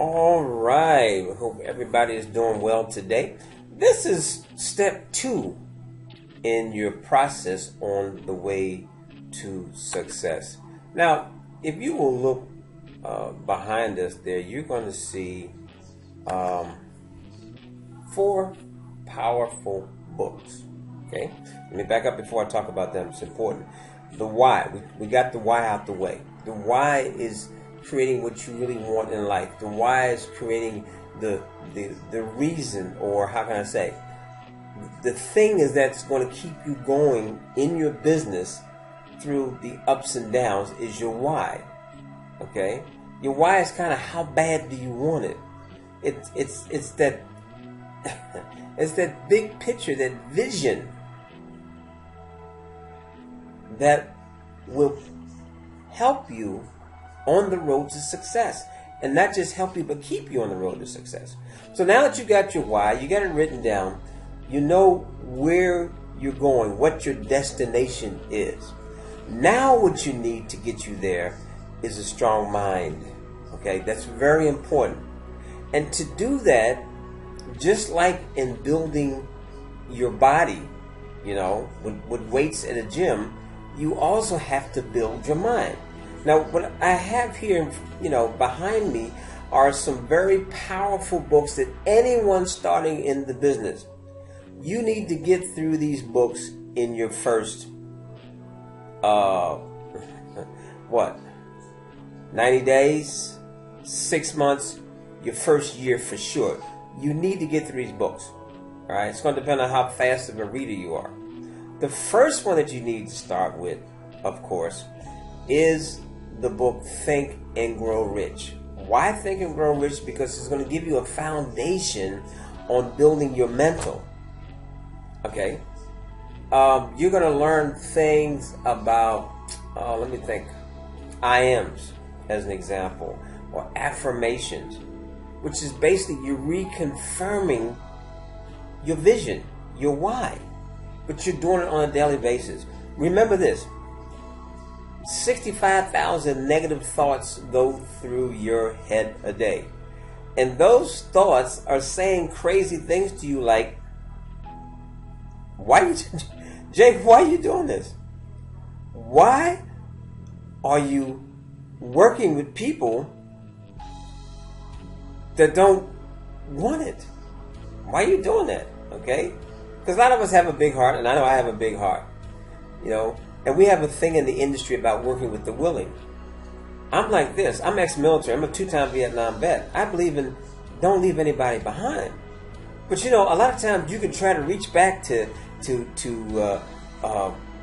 All right. Hope everybody is doing well today. This is step 2 in your process on the way to success. Now, if you will look behind us there, you're going to see 4 powerful books. Okay? Let me back up before I talk about them. It's important. The why. We got the why out the way. The why is creating what you really want in life. The why is creating the reason, or how can I say, the thing is that's going to keep you going in your business through the ups and downs is your why. Okay? Your why is kind of how bad do you want it? It's that it's that big picture, that vision that will help you on the road to success. And not just help you, but keep you on the road to success. So now that you got your why, you got it written down, you know where you're going, what your destination is. Now what you need to get you there is a strong mind. Okay, that's very important. And to do that, just like in building your body, you know, with weights at a gym, you also have to build your mind. Now, what I have here, you know, behind me are some very powerful books that anyone starting in the business, you need to get through these books in your first, 90 days, 6 months, your first year for sure. You need to get through these books. All right, it's going to depend on how fast of a reader you are. The first one that you need to start with, of course, is the book Think and Grow Rich. Why Think and Grow Rich? Because it's going to give you a foundation on building your mental. Okay? You're going to learn things about, let me think, I ams as an example, or affirmations, which is basically you reconfirming your vision, your why, but you're doing it on a daily basis. Remember this. 65,000 negative thoughts go through your head a day. And those thoughts are saying crazy things to you like, Jake, why are you doing this? Why are you working with people that don't want it? Why are you doing that? Okay? Because a lot of us have a big heart, and I know I have a big heart. You know? And we have a thing in the industry about working with the willing. I'm like this. I'm ex-military. I'm a 2-time Vietnam vet. I believe in don't leave anybody behind. But you know, a lot of times you can try to reach back to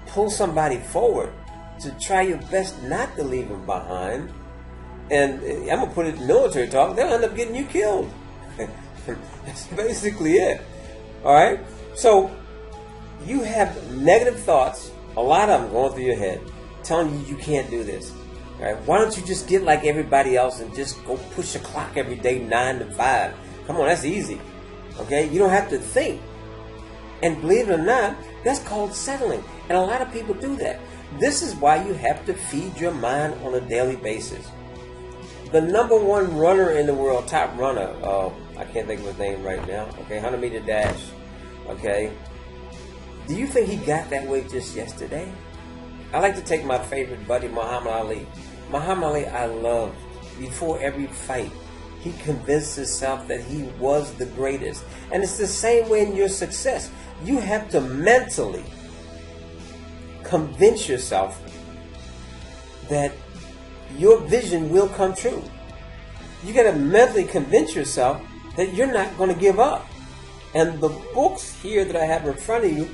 pull somebody forward, to try your best not to leave them behind. And I'm going to put it in military talk. They'll end up getting you killed. That's basically it. All right? So you have negative thoughts, a lot of them going through your head, telling you you can't do this. All right? Why don't you just get like everybody else and just go push a clock every day 9 to 5? Come on, that's easy. Okay? You don't have to think. And believe it or not, that's called settling. And a lot of people do that. This is why you have to feed your mind on a daily basis. The #1 runner in the world, top runner, I can't think of his name right now. Okay, 100-meter dash. Okay. Do you think he got that way just yesterday? I like to take my favorite buddy, Muhammad Ali. Muhammad Ali, I loved. Before every fight, he convinced himself that he was the greatest. And it's the same way in your success. You have to mentally convince yourself that your vision will come true. You got to mentally convince yourself that you're not going to give up. And the books here that I have in front of you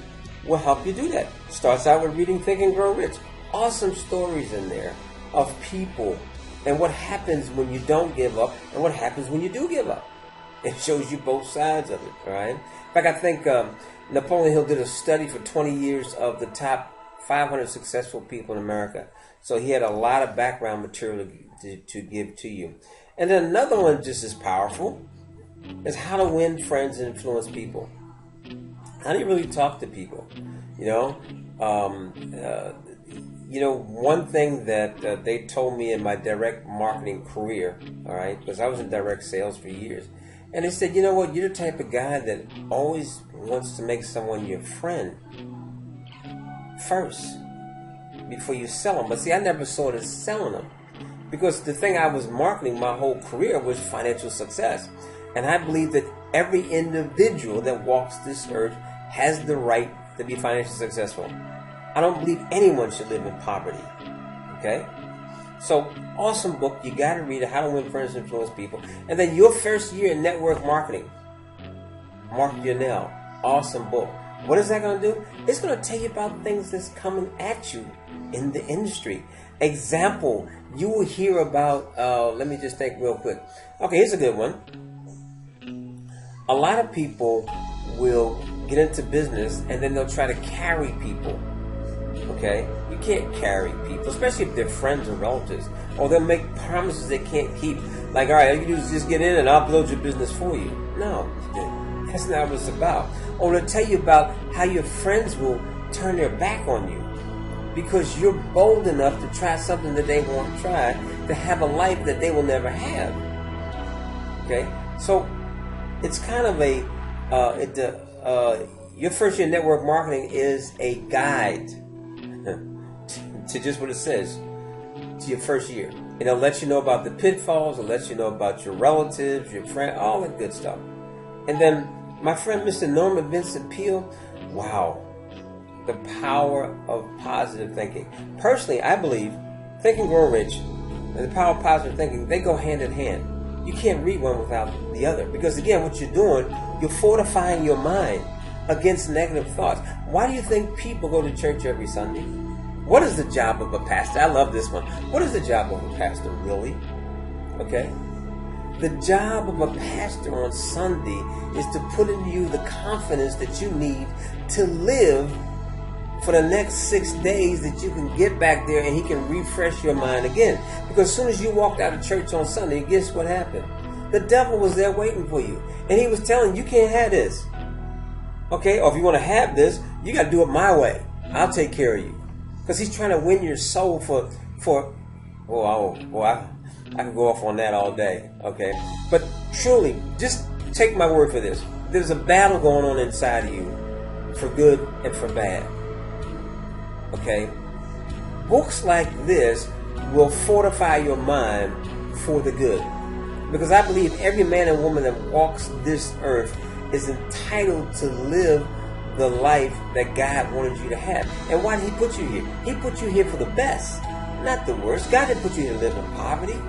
will help you do that. Starts out with reading Think and Grow Rich. Awesome stories in there of people and what happens when you don't give up and what happens when you do give up. It shows you both sides of it, all right? In fact, I think Napoleon Hill did a study for 20 years of the top 500 successful people in America. So he had a lot of background material to give to you. And then another one just as powerful is How to Win Friends and Influence People. How do you really talk to people? You know, one thing that they told me in my direct marketing career, all right, because I was in direct sales for years, and they said, you know what, you're the type of guy that always wants to make someone your friend first before you sell them. But see, I never saw it as selling them, because the thing I was marketing my whole career was financial success. And I believe that every individual that walks this earth has the right to be financially successful. I don't believe anyone should live in poverty. Okay? So, awesome book. You got to read it, How to Win Friends and Influence People. And then your first year in network marketing, Mark Yonell. Awesome book. What is that going to do? It's going to tell you about things that's coming at you in the industry. Example, you will hear about, let me just think real quick. Okay, here's a good one. A lot of people will get into business and then they'll try to carry people. Okay? You can't carry people, especially if they're friends or relatives. Or they'll make promises they can't keep. Like, all right, all you can do is just get in and I'll upload your business for you. No, that's not what it's about. Or they'll tell you about how your friends will turn their back on you because you're bold enough to try something that they won't try, to have a life that they will never have. Okay? So, it's kind of your first year network marketing is a guide to just what it says, to your first year. And it'll let you know about the pitfalls, it'll let you know about your relatives, your friends, all that good stuff. And then my friend Mr. Norman Vincent Peale, wow, the power of positive thinking. Personally, I believe Think and Grow Rich and the power of positive thinking, they go hand in hand. You can't read one without the other. Because again, what you're doing, you're fortifying your mind against negative thoughts. Why do you think people go to church every Sunday? What is the job of a pastor? I love this one. What is the job of a pastor, really? Okay? The job of a pastor on Sunday is to put in you the confidence that you need to live for the next 6 days, that you can get back there and he can refresh your mind again. Because as soon as you walked out of church on Sunday, guess what happened? The devil was there waiting for you. And he was telling you, you can't have this. Okay? Or if you want to have this, you got to do it my way. I'll take care of you. Because he's trying to win your soul I can go off on that all day. Okay? But truly, just take my word for this. There's a battle going on inside of you for good and for bad. Okay? Books like this will fortify your mind for the good. Because I believe every man and woman that walks this earth is entitled to live the life that God wanted you to have. And why did he put you here? He put you here for the best, not the worst. God didn't put you here to live in poverty.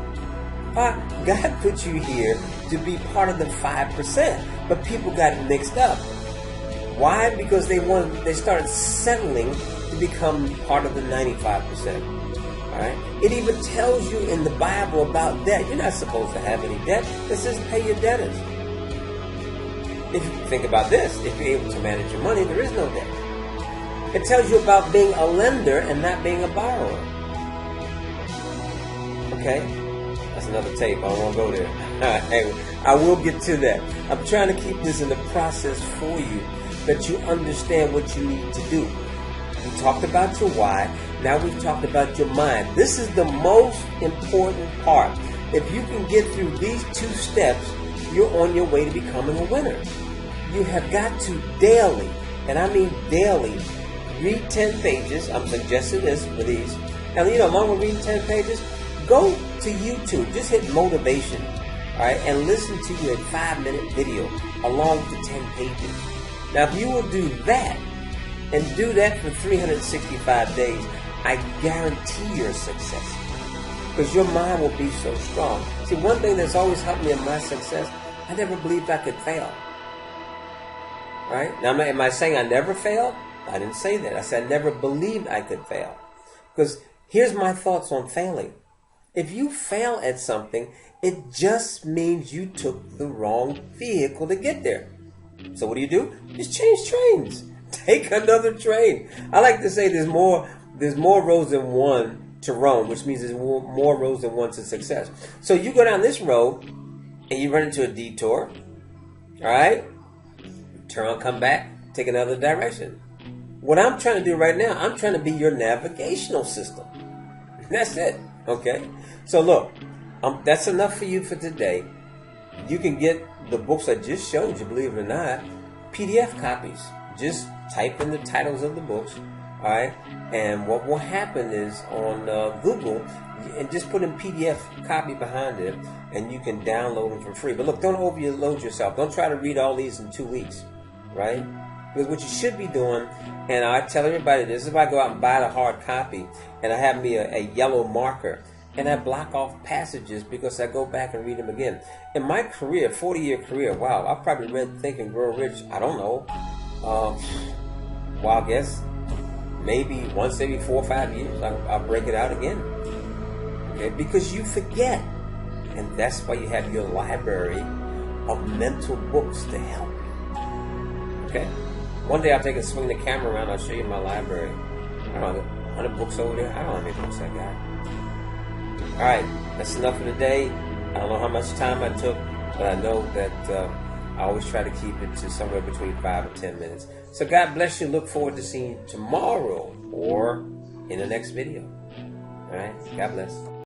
God put you here to be part of the 5%. But people got mixed up. Why? Because they started settling to become part of the 95%. Alright? It even tells you in the Bible about debt. You're not supposed to have any debt. It says pay your debtors. If you think about this, if you're able to manage your money, there is no debt. It tells you about being a lender and not being a borrower. Okay? That's another tape. I don't want to go there. Anyway, I will get to that. I'm trying to keep this in the process for you, that you understand what you need to do. We talked about your why. Now we've talked about your mind. This is the most important part. If you can get through these 2 steps, you're on your way to becoming a winner. You have got to daily, and I mean daily, read 10 pages. I'm suggesting this for these. Now, along with reading 10 pages, go to YouTube. Just hit motivation, all right, and listen to a 5-minute video along with the 10 pages. Now, if you will do that, and do that for 365 days, I guarantee your success. Because your mind will be so strong. See, one thing that's always helped me in my success, I never believed I could fail. Right? Now, am I saying I never failed? I didn't say that. I said I never believed I could fail. Because here's my thoughts on failing. If you fail at something, it just means you took the wrong vehicle to get there. So what do? Just change trains. Take another train. I like to say there's more roads than one to Rome, which means there's more roads than one to success. So you go down this road and you run into a detour. All right? Turn, come back, take another direction. what I'm trying to do right now, I'm trying to be your navigational system. That's it. Okay? So look, that's enough for you for today. You can get the books I just showed you, believe it or not, PDF copies. Just type in the titles of the books, all right? And what will happen is on Google, and just put in PDF copy behind it, and you can download them for free. But look, don't overload yourself. Don't try to read all these in 2 weeks, right? Because what you should be doing, and I tell everybody this, if I go out and buy the hard copy, and I have me a yellow marker, and I block off passages because I go back and read them again. In my career, 40-year career, wow, I've probably read Think and Grow Rich, I don't know, well, I guess maybe once every 4 or 5 years, I'll break it out again. Okay? Because you forget. And that's why you have your library of mental books to help you. Okay? One day I'll take a swing the camera around, I'll show you my library. I don't know, 100 books over there? I don't know how many books I got. Alright, that's enough for today. I don't know how much time I took, but I know that I always try to keep it to somewhere between 5 and 10 minutes. So God bless you. Look forward to seeing you tomorrow or in the next video. Alright, God bless.